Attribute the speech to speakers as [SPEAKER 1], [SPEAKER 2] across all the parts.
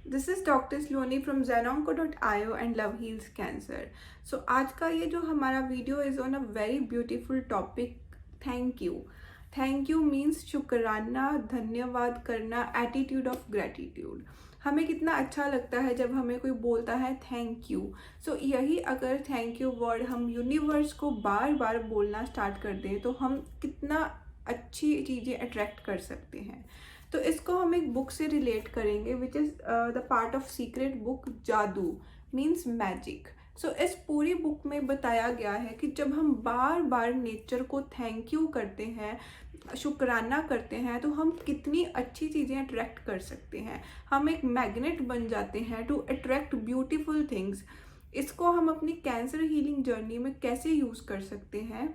[SPEAKER 1] This is doctor Saloni from zenonco.io and love heals cancer. So आज का ये जो हमारा video is on a very beautiful topic, thank you. Thank you means शुक्राना, धन्यवाद करना, एटीट्यूड ऑफ ग्रेटिट्यूड। हमें कितना अच्छा लगता है जब हमें कोई बोलता है थैंक यू। सो यही अगर थैंक यू वर्ड हम यूनिवर्स को बार बार बोलना स्टार्ट कर दें तो हम कितना अच्छी चीज़ें अट्रैक्ट कर सकते हैं। तो इसको हम एक बुक से रिलेट करेंगे which is the part of secret book, जादू मीन्स मैजिक। सो इस पूरी बुक में बताया गया है कि जब हम बार बार नेचर को थैंक यू करते हैं, शुक्राना करते हैं, तो हम कितनी अच्छी चीज़ें अट्रैक्ट कर सकते हैं। हम एक मैग्नेट बन जाते हैं टू अट्रैक्ट ब्यूटीफुल थिंग्स। इसको हम अपनी कैंसर हीलिंग जर्नी में कैसे यूज़ कर सकते हैं?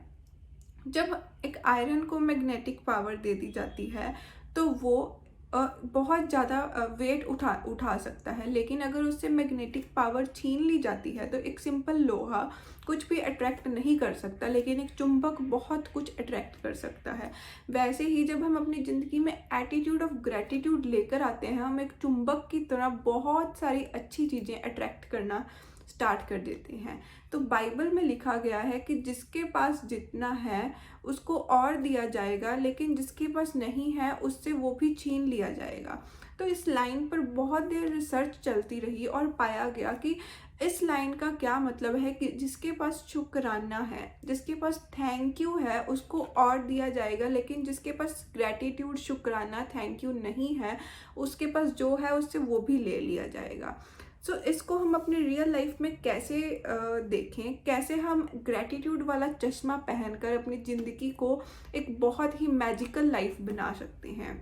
[SPEAKER 1] जब एक आयरन को मैग्नेटिक पावर दे दी जाती है तो वो बहुत ज़्यादा वेट उठा सकता है, लेकिन अगर उससे मैग्नेटिक पावर छीन ली जाती है तो एक सिंपल लोहा कुछ भी अट्रैक्ट नहीं कर सकता, लेकिन एक चुंबक बहुत कुछ अट्रैक्ट कर सकता है। वैसे ही जब हम अपनी ज़िंदगी में एटीट्यूड ऑफ ग्रेटिट्यूड लेकर आते हैं, हम एक चुंबक की तरह बहुत सारी अच्छी चीज़ें अट्रैक्ट करना स्टार्ट कर देते हैं। तो बाइबल में लिखा गया है कि जिसके पास जितना है उसको और दिया जाएगा, लेकिन जिसके पास नहीं है उससे वो भी छीन लिया जाएगा। तो इस लाइन पर बहुत देर रिसर्च चलती रही और पाया गया कि इस लाइन का क्या मतलब है कि जिसके पास शुक्राना है, जिसके पास थैंक यू है, उसको और दिया जाएगा, लेकिन जिसके पास ग्रेटिट्यूड, शुक्राना, थैंक यू नहीं है, उसके पास जो है उससे वो भी ले लिया जाएगा। सो इसको हम अपनी रियल लाइफ में कैसे देखें, कैसे हम ग्रेटिट्यूड वाला चश्मा पहनकर अपनी ज़िंदगी को एक बहुत ही मैजिकल लाइफ बना सकते हैं।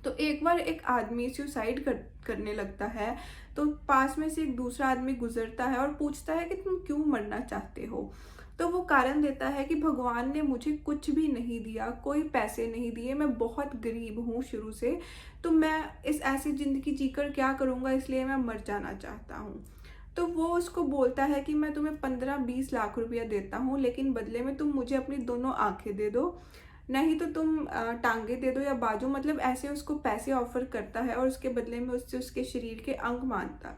[SPEAKER 1] तो एक बार एक आदमी सुसाइड करने लगता है, तो पास में से एक दूसरा आदमी गुजरता है और पूछता है कि तुम क्यों मरना चाहते हो। तो वो कारण देता है कि भगवान ने मुझे कुछ भी नहीं दिया, कोई पैसे नहीं दिए, मैं बहुत गरीब हूँ शुरू से, तो मैं इस ऐसी ज़िंदगी जीकर क्या करूँगा, इसलिए मैं मर जाना चाहता हूँ। तो वो उसको बोलता है कि मैं तुम्हें 15-20 लाख रुपया देता हूँ, लेकिन बदले में तुम मुझे अपनी दोनों आंखें दे दो, नहीं तो तुम टांगे दे दो या बाजू, मतलब ऐसे उसको पैसे ऑफर करता है और उसके बदले में उससे उसके शरीर के अंग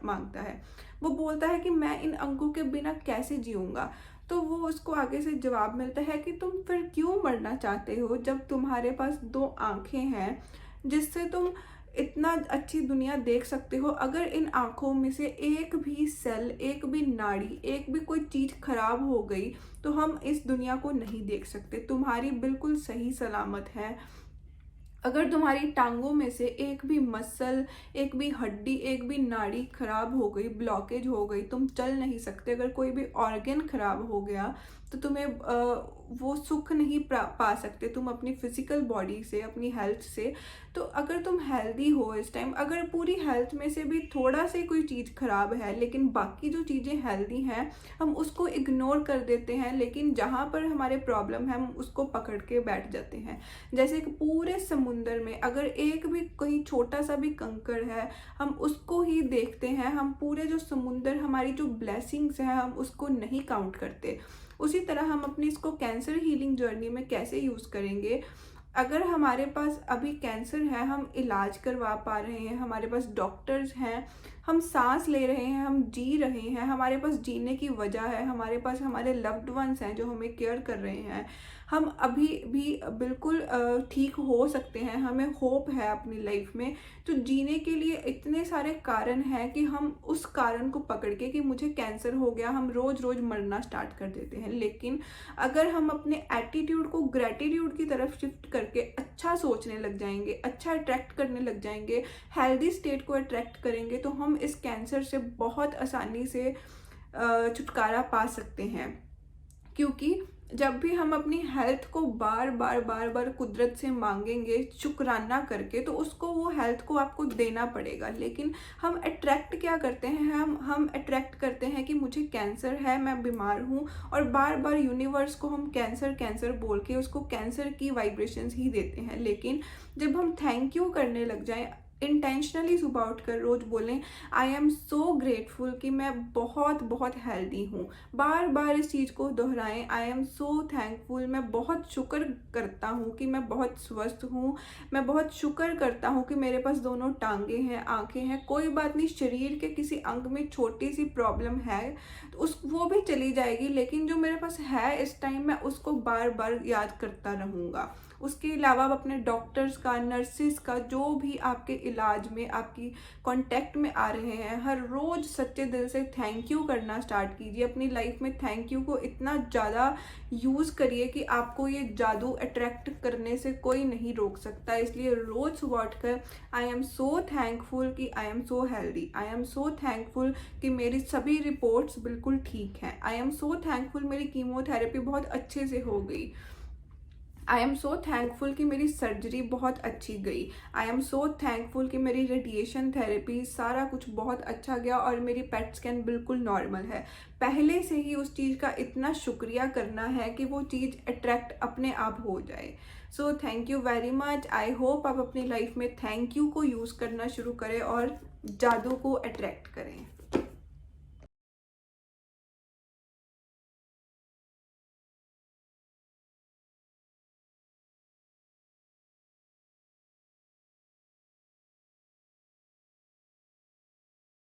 [SPEAKER 1] मांगता है। वो बोलता है कि मैं इन अंगों के बिना कैसे जीऊँगा। तो वो उसको आगे से जवाब मिलता है कि तुम फिर क्यों मरना चाहते हो जब तुम्हारे पास 2 आँखें हैं जिससे तुम इतना अच्छी दुनिया देख सकते हो। अगर इन आँखों में से एक भी सेल, एक भी नाड़ी, एक भी कोई चीज़ खराब हो गई तो हम इस दुनिया को नहीं देख सकते। तुम्हारी बिल्कुल सही सलामत है। अगर तुम्हारी टांगों में से एक भी मसल, एक भी हड्डी, एक भी नाड़ी खराब हो गई, ब्लॉकेज हो गई, तुम चल नहीं सकते, अगर कोई भी ऑर्गन खराब हो गया तो तुम्हें वो सुख नहीं पा सकते तुम अपनी फिजिकल बॉडी से, अपनी हेल्थ से। तो अगर तुम हेल्दी हो इस टाइम, अगर पूरी हेल्थ में से भी थोड़ा सा कोई चीज़ खराब है लेकिन बाकी जो चीज़ें हेल्दी हैं, हम उसको इग्नोर कर देते हैं, लेकिन जहाँ पर हमारे प्रॉब्लम है हम उसको पकड़ के बैठ जाते हैं। जैसे कि पूरे समुंदर में अगर एक भी कहीं छोटा सा भी कंकड़ है, हम उसको ही देखते हैं, हम पूरे जो समुंदर, हमारी जो ब्लेसिंग्स हैं, हम उसको नहीं काउंट करते। उसी तरह हम अपनी इसको कैंसर हीलिंग जर्नी में कैसे यूज़ करेंगे? अगर हमारे पास अभी कैंसर है, हम इलाज करवा पा रहे हैं, हमारे पास डॉक्टर्स हैं, हम सांस ले रहे हैं, हम जी रहे हैं, हमारे पास जीने की वजह है, हमारे पास हमारे लव्ड वंस हैं जो हमें केयर कर रहे हैं, हम अभी भी बिल्कुल ठीक हो सकते हैं, हमें होप है अपनी लाइफ में, तो जीने के लिए इतने सारे कारण हैं कि हम उस कारण को पकड़ के कि मुझे कैंसर हो गया, हम रोज़ रोज़ मरना स्टार्ट कर देते हैं। लेकिन अगर हम अपने एटीट्यूड को ग्रेटिट्यूड की तरफ शिफ्ट करके अच्छा सोचने लग जाएंगे, अच्छा अट्रैक्ट करने लग जाएंगे, हेल्दी स्टेट को अट्रैक्ट करेंगे, तो हम इस कैंसर से बहुत आसानी से छुटकारा पा सकते हैं। क्योंकि जब भी हम अपनी हेल्थ को बार बार कुदरत से मांगेंगे शुक्राना करके, तो उसको, वो हेल्थ को आपको देना पड़ेगा। लेकिन हम अट्रैक्ट क्या करते हैं, हम अट्रैक्ट करते हैं कि मुझे कैंसर है, मैं बीमार हूँ, और बार बार यूनिवर्स को हम कैंसर कैंसर बोल के उसको कैंसर की वाइब्रेशंस ही देते हैं। लेकिन जब हम थैंक यू करने लग जाएं, इंटेंशनली सुबह उठकर रोज बोलें आई एम सो ग्रेटफुल कि मैं बहुत बहुत हेल्दी हूँ। बार बार इस चीज़ को दोहराएं, आई एम सो थैंकफुल, मैं बहुत शुक्र करता हूँ कि मैं बहुत स्वस्थ हूँ। मैं बहुत शुक्र करता हूँ कि मेरे पास दोनों टांगे हैं, आंखें हैं। कोई बात नहीं, शरीर के किसी अंग में छोटी सी प्रॉब्लम है तो उस वो भी चली जाएगी, लेकिन जो मेरे पास है इस टाइम मैं उसको बार बार याद करता रहूँगा। उसके अलावा आप अपने डॉक्टर्स का, नर्सिस का, जो भी आपके इलाज में आपकी कांटेक्ट में आ रहे हैं, हर रोज़ सच्चे दिल से थैंक यू करना स्टार्ट कीजिए। अपनी लाइफ में थैंक यू को इतना ज़्यादा यूज़ करिए कि आपको ये जादू अट्रैक्ट करने से कोई नहीं रोक सकता। इसलिए रोज़ सुबह उठकर आई एम सो थैंकफुल कि I am so healthy, I am so thankful कि मेरी सभी रिपोर्ट्स बिल्कुल ठीक हैं, आई एम सो थैंकफुल मेरी कीमोथेरेपी बहुत अच्छे से हो गई, आई एम सो थैंकफुल कि मेरी सर्जरी बहुत अच्छी गई, आई एम सो थैंकफुल कि मेरी रेडिएशन थेरेपी सारा कुछ बहुत अच्छा गया और मेरी पेट स्कैन बिल्कुल नॉर्मल है। पहले से ही उस चीज़ का इतना शुक्रिया करना है कि वो चीज़ अट्रैक्ट अपने आप हो जाए। So thank you very much. I hope आप अपनी लाइफ में थैंक यू को यूज़ करना शुरू करें और जादू को अट्रैक्ट करें।